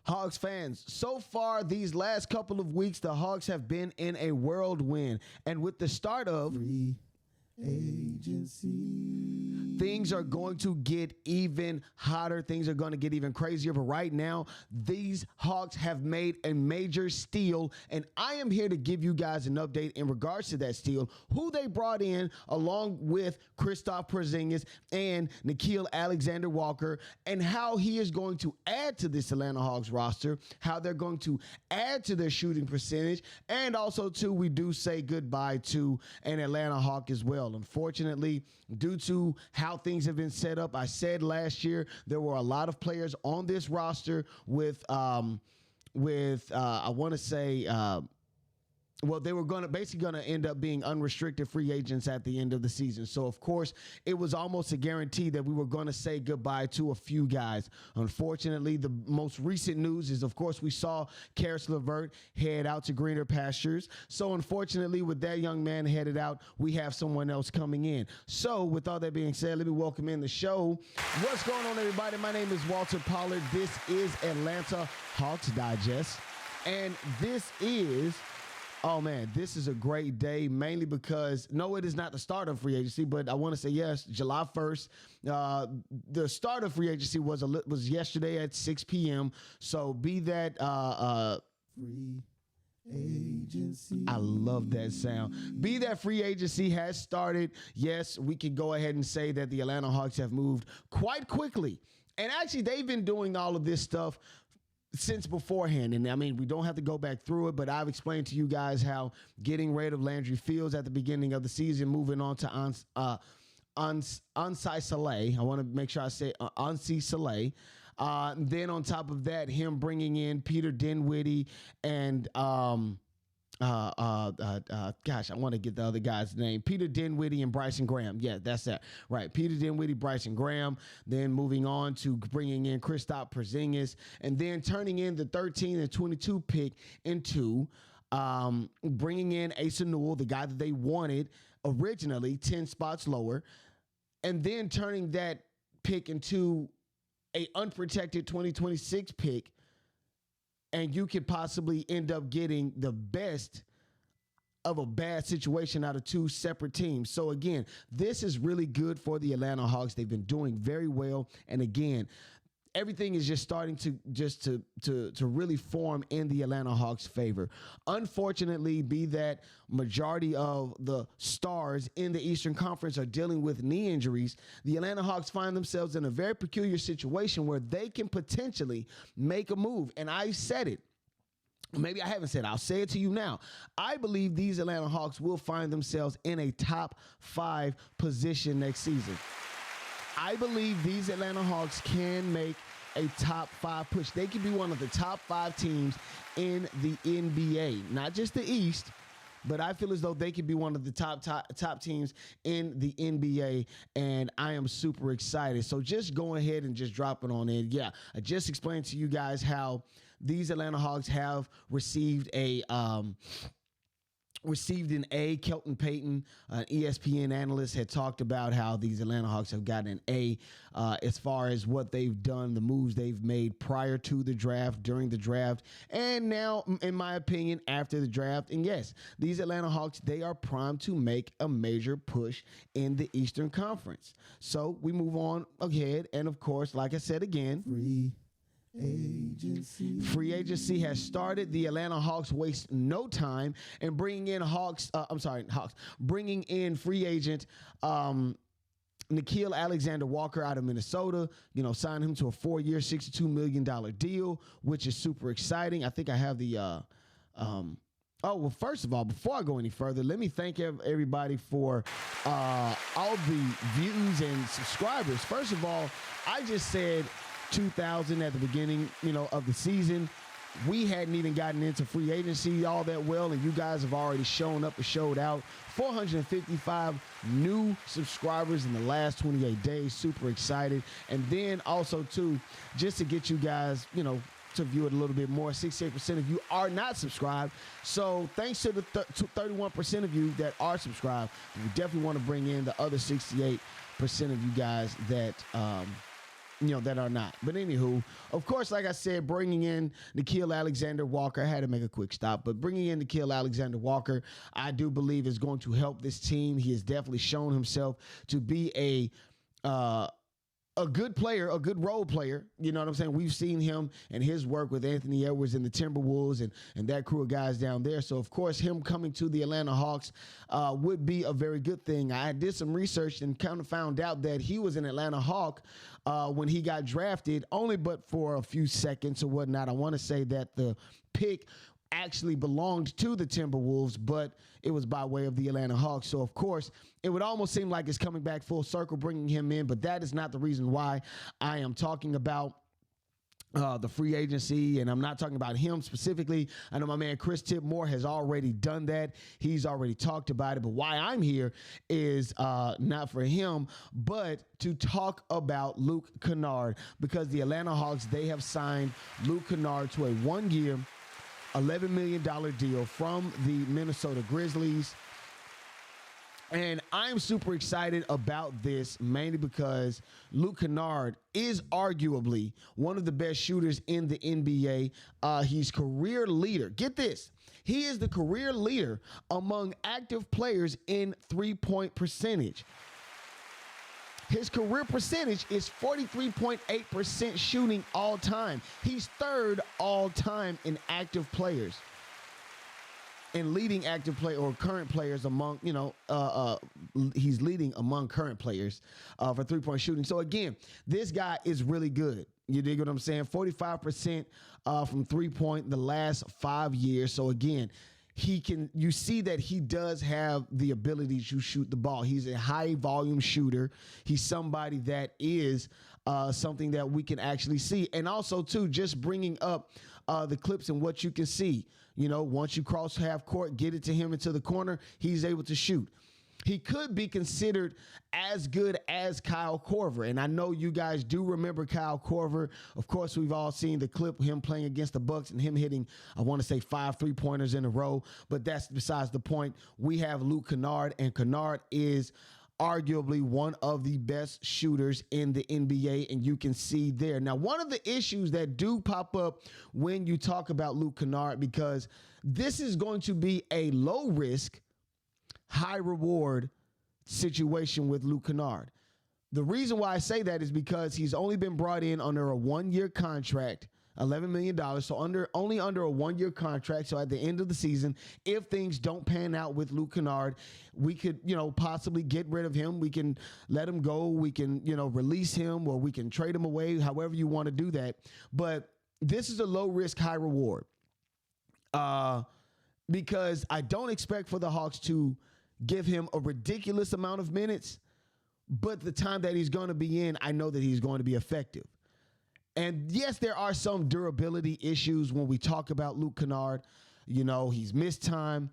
Hawks fans, so far these last couple of weeks, the Hawks have been in a whirlwind. And with the start of free agency, things are going to get even hotter. Things are going to get even crazier. But right now, these Hawks have made a major steal. And I am here to give you guys an update in regards to that steal, who they brought in along with Kristaps Porzingis and Nickeil Alexander-Walker, and how he is going to add to this Atlanta Hawks roster, how they're going to add to their shooting percentage. And also, too, we do say goodbye to an Atlanta Hawk as well. Unfortunately, due to how things have been set up, I said last year there were a lot of players on this roster with I want to say well, they were basically going to end up being unrestricted free agents at the end of the season. So, of course, it was almost a guarantee that we were going to say goodbye to a few guys. Unfortunately, the most recent news is, of course, we saw Caris LeVert head out to greener pastures. So, unfortunately, with that young man headed out, we have someone else coming in. So, with all that being said, let me welcome in the show. What's going on, everybody? My name is Walter Pollard. This is Atlanta Hawks Digest. And this is... oh, man, this is a great day, mainly because, no, it is not the start of free agency, but I want to say, yes, July 1st. The start of free agency was yesterday at 6 p.m. So be that free agency. I love that sound. Be that free agency has started. Yes, we can go ahead and say that the Atlanta Hawks have moved quite quickly. And actually, they've been doing all of this stuff since beforehand. And I mean, we don't have to go back through it, but I've explained to you guys how getting rid of Landry Fields at the beginning of the season, moving on to Ansai Saleh. I want to make sure I say Ansai Saleh. Then on top of that, him bringing in Peter Dinwiddie and gosh, I want to get the other guy's name. Peter Dinwiddie and Bryson Graham. Yeah, that's that. Right. Peter Dinwiddie, Bryson Graham. Then moving on to bringing in Kristaps Porzingis, and then turning in the 13 and 22 pick into bringing in Asa Newell, the guy that they wanted originally 10 spots lower, and then turning that pick into a unprotected 2026 pick. And you could possibly end up getting the best of a bad situation out of two separate teams. So again, this is really good for the Atlanta Hawks. They've been doing very well. And again, everything is just starting to really form in the Atlanta Hawks' favor. Unfortunately, be that majority of the stars in the Eastern Conference are dealing with knee injuries, the Atlanta Hawks find themselves in a very peculiar situation where they can potentially make a move. And I said it. Maybe I haven't said it. I'll say it to you now. I believe these Atlanta Hawks will find themselves in a top 5 position next season. I believe these Atlanta Hawks can make a top 5 push. They could be one of the top 5 teams in the NBA, not just the East, but I feel as though they could be one of the top teams in the NBA, and I am super excited. So just go ahead and just drop it on in. Yeah, I just explained to you guys how these Atlanta Hawks have received an A. Kelton Payton, an ESPN analyst, had talked about how these Atlanta Hawks have gotten an A as far as what they've done, the moves they've made prior to the draft, during the draft, and now, in my opinion, after the draft. And yes, these Atlanta Hawks, they are primed to make a major push in the Eastern Conference. So we move on ahead. And of course, like I said again, Free agency has started. The Atlanta Hawks waste no time in bringing in bringing in free agent Nickeil Alexander-Walker out of Minnesota. Signed him to a 4-year, $62 million deal, which is super exciting. I think I have the oh, well, first of all, before I go any further, let me thank everybody for all the views and subscribers. First of all, I just said 2,000 at the beginning, of the season. We hadn't even gotten into free agency all that well, and you guys have already shown up and showed out. 455 new subscribers in the last 28 days. Super excited. And then also, too, just to get you guys, to view it a little bit more, 68% of you are not subscribed. So thanks to the 31% of you that are subscribed, we definitely want to bring in the other 68% of you guys that that are not. But anywho, of course, like I said, bringing in Nickeil Alexander-Walker, I had to make a quick stop, but bringing in Nickeil Alexander-Walker, I do believe is going to help this team. He has definitely shown himself to be a good player, a good role player. You know what I'm saying? We've seen him and his work with Anthony Edwards and the Timberwolves and that crew of guys down there. So, of course, him coming to the Atlanta Hawks would be a very good thing. I did some research and kind of found out that he was an Atlanta Hawk when he got drafted, only but for a few seconds or whatnot. I want to say that the pick actually belonged to the Timberwolves, but it was by way of the Atlanta Hawks. So, of course, it would almost seem like it's coming back full circle, bringing him in, but that is not the reason why I am talking about the free agency, and I'm not talking about him specifically. I know my man Chris Tipmore has already done that. He's already talked about it, but why I'm here is not for him, but to talk about Luke Kennard, because the Atlanta Hawks, they have signed Luke Kennard to a 1-year, $11 million deal from the Minnesota Grizzlies. And I'm super excited about this, mainly because Luke Kennard is arguably one of the best shooters in the NBA. He's career leader. Get this. He is the career leader among active players in three-point percentage. His career percentage is 43.8% shooting all time. He's third all time in active players. And leading active play or current players among, he's leading among current players for three-point shooting. So, again, this guy is really good. You dig what I'm saying? 45% from three-point the last 5 years. So, again, you see that he does have the ability to shoot the ball. He's a high volume shooter. He's somebody that is something that we can actually see. And also, too, just bringing up the clips and what you can see. Once you cross half court, get it to him into the corner, he's able to shoot. He could be considered as good as Kyle Korver. And I know you guys do remember Kyle Korver. Of course, we've all seen the clip of him playing against the Bucks and him hitting, I want to say, 5 3-pointers in a row. But that's besides the point. We have Luke Kennard, and Kennard is arguably one of the best shooters in the NBA, and you can see there. Now, one of the issues that do pop up when you talk about Luke Kennard, because this is going to be a low-risk, high-reward situation with Luke Kennard. The reason why I say that is because he's only been brought in under a 1-year contract, $11 million, so only under a 1-year contract. So at the end of the season, if things don't pan out with Luke Kennard, we could, possibly get rid of him. We can let him go. We can, release him, or we can trade him away, however you want to do that. But this is a low risk, high reward. Because I don't expect for the Hawks to give him a ridiculous amount of minutes, but the time that he's going to be in, I know that he's going to be effective. And yes, there are some durability issues when we talk about Luke Kennard. He's missed time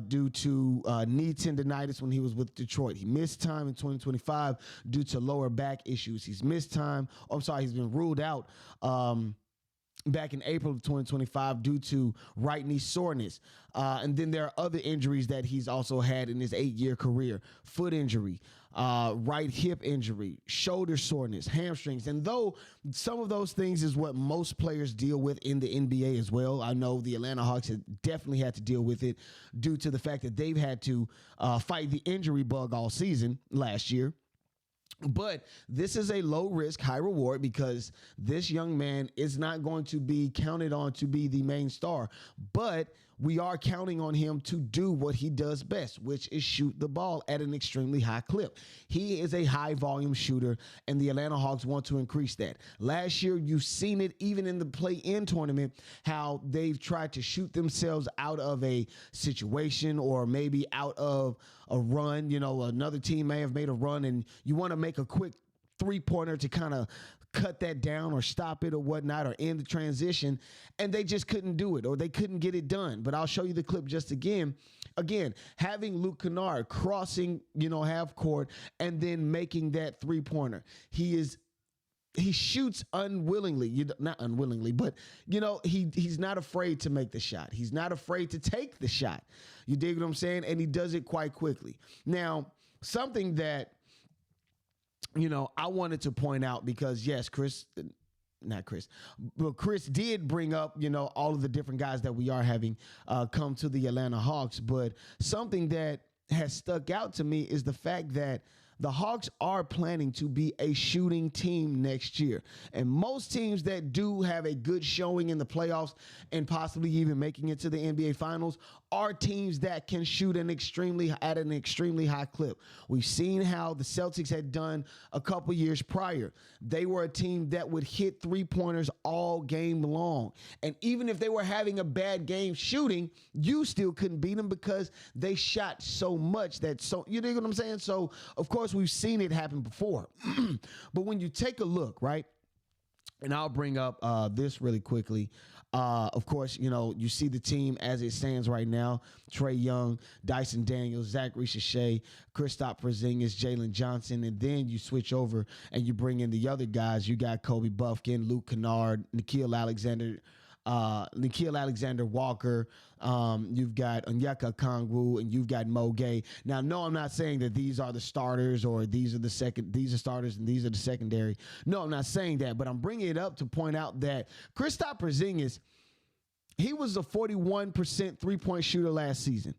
due to knee tendonitis when he was with Detroit. He missed time in 2025 due to lower back issues. He's missed time. He's been ruled out back in April of 2025 due to right knee soreness. And then there are other injuries that he's also had in his 8-year career. Foot injury, right hip injury, shoulder soreness, hamstrings. And though some of those things is what most players deal with in the NBA as well, I know the Atlanta Hawks have definitely had to deal with it due to the fact that they've had to fight the injury bug all season last year. But this is a low risk, high reward, because this young man is not going to be counted on to be the main star. But we are counting on him to do what he does best, which is shoot the ball at an extremely high clip. He is a high volume shooter, and the Atlanta Hawks want to increase that. Last year, you've seen it even in the play-in tournament, how they've tried to shoot themselves out of a situation or maybe out of a run. Another team may have made a run, and you want to make a quick three-pointer to kind of cut that down or stop it or whatnot or end the transition, and they just couldn't do it or they couldn't get it done. But I'll show you the clip just again, having Luke Kennard crossing, half court and then making that three-pointer. He shoots unwillingly, not unwillingly, but, he's not afraid to make the shot. He's not afraid to take the shot. You dig what I'm saying? And he does it quite quickly. Now, something that I wanted to point out because, yes, but Chris did bring up, all of the different guys that we are having come to the Atlanta Hawks. But something that has stuck out to me is the fact that the Hawks are planning to be a shooting team next year. And most teams that do have a good showing in the playoffs and possibly even making it to the NBA Finals are teams that can shoot at an extremely high clip. We've seen how the Celtics had done a couple years prior. They were a team that would hit three-pointers all game long. And even if they were having a bad game shooting, you still couldn't beat them because they shot so much you know what I'm saying? So, of course, we've seen it happen before. But when you take a look, right, and I'll bring up this really quickly. Of course, you see the team as it stands right now. Trae Young, Dyson Daniels, Zaccharie Risacher, Kristaps Porzingis, Jalen Johnson, and then you switch over and you bring in the other guys. You got Kobe Buffkin, Luke Kennard, Nickeil Alexander-Walker. You've got Onyeka Okongwu, and you've got Mo Gay. Now, no, I'm not saying that these are the starters or these are starters and these are the secondary. No, I'm not saying that, but I'm bringing it up to point out that Kristaps Porzingis, he was a 41% three-point shooter last season.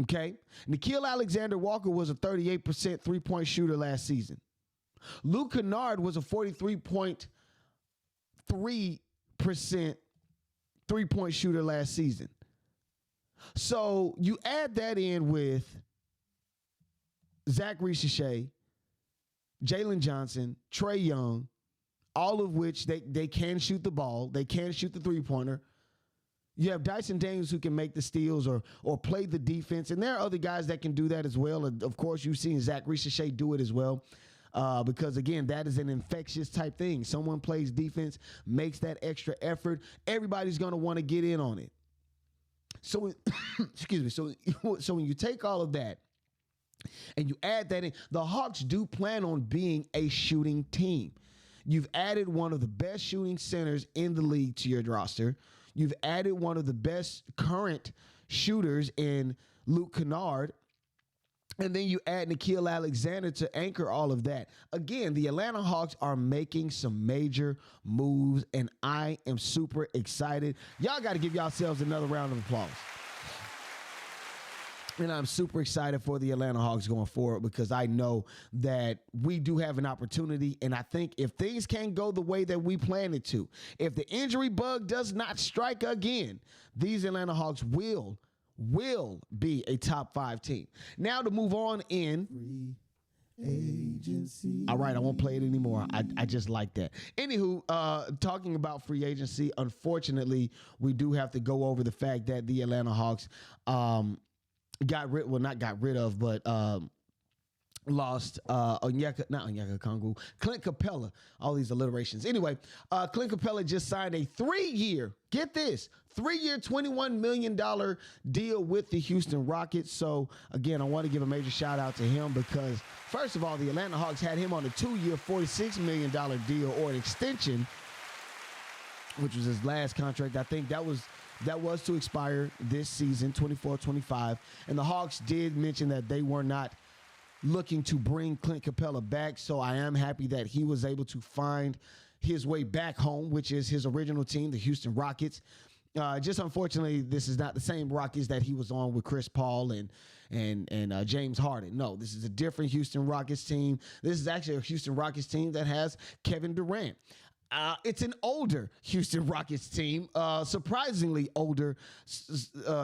Okay? Nickeil Alexander-Walker was a 38% three-point shooter last season. Luke Kennard was a 43.3% three-point shooter last season. So you add that in with Zaccharie Risacher, Jalen Johnson, Trae Young, all of which they can shoot the ball. They can shoot the three-pointer. You have Dyson Daniels who can make the steals or play the defense. And there are other guys that can do that as well. And of course, you've seen Zaccharie Risacher do it as well. Because, again, that is an infectious type thing. Someone plays defense, makes that extra effort. Everybody's going to want to get in on it. So, excuse me. So when you take all of that and you add that in, the Hawks do plan on being a shooting team. You've added one of the best shooting centers in the league to your roster. You've added one of the best current shooters in Luke Kennard. And then you add Nickeil Alexander to anchor all of that. Again, the Atlanta Hawks are making some major moves, and I am super excited. Y'all got to give yourselves another round of applause. And I'm super excited for the Atlanta Hawks going forward because I know that we do have an opportunity. And I think if things can't go the way that we planned it to, if the injury bug does not strike again, these Atlanta Hawks will be a top 5 team. Now to move on in. Free agency. All right, I won't play it anymore. I just like that. Anywho, talking about free agency, unfortunately, we do have to go over the fact that the Atlanta Hawks not got rid of, but lost not Onyeka Okongwu, Clint Capela, all these alliterations. Anyway, Clint Capela just signed a 3-year, get this, 3-year, $21 million deal with the Houston Rockets. So, again, I want to give a major shout out to him because, first of all, the Atlanta Hawks had him on a 2-year, $46 million deal or an extension, which was his last contract. I think that was to expire this season, 24-25. And the Hawks did mention that they were not looking to bring Clint Capela back, so I am happy that he was able to find his way back home, which is his original team, the Houston Rockets. Just unfortunately, this is not the same Rockets that he was on with Chris Paul and James Harden. No, this is a different Houston Rockets team. This is actually a Houston Rockets team that has Kevin Durant. It's an older Houston Rockets team, surprisingly older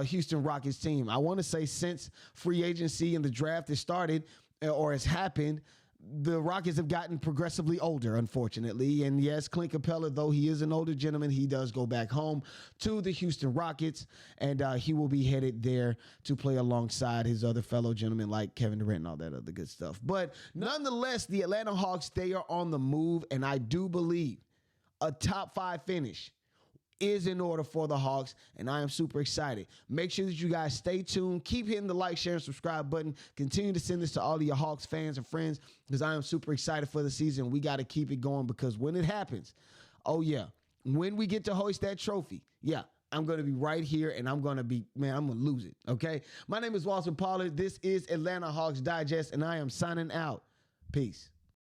Houston Rockets team. I want to say since free agency and the draft has started or has happened, the Rockets have gotten progressively older, unfortunately. And yes, Clint Capela, though he is an older gentleman, he does go back home to the Houston Rockets, and he will be headed there to play alongside his other fellow gentlemen like Kevin Durant and all that other good stuff. But nonetheless, the Atlanta Hawks, they are on the move, and I do believe a top 5 finish is in order for the Hawks, and I am super excited. Make sure that you guys stay tuned. Keep hitting the like, share, and subscribe button. Continue to send this to all of your Hawks fans and friends because I am super excited for the season. We got to keep it going because when it happens, oh, yeah, when we get to hoist that trophy, yeah, I'm going to be right here, and I'm going to lose it, okay? My name is Walter Pollard. This is Atlanta Hawks Digest, and I am signing out. Peace.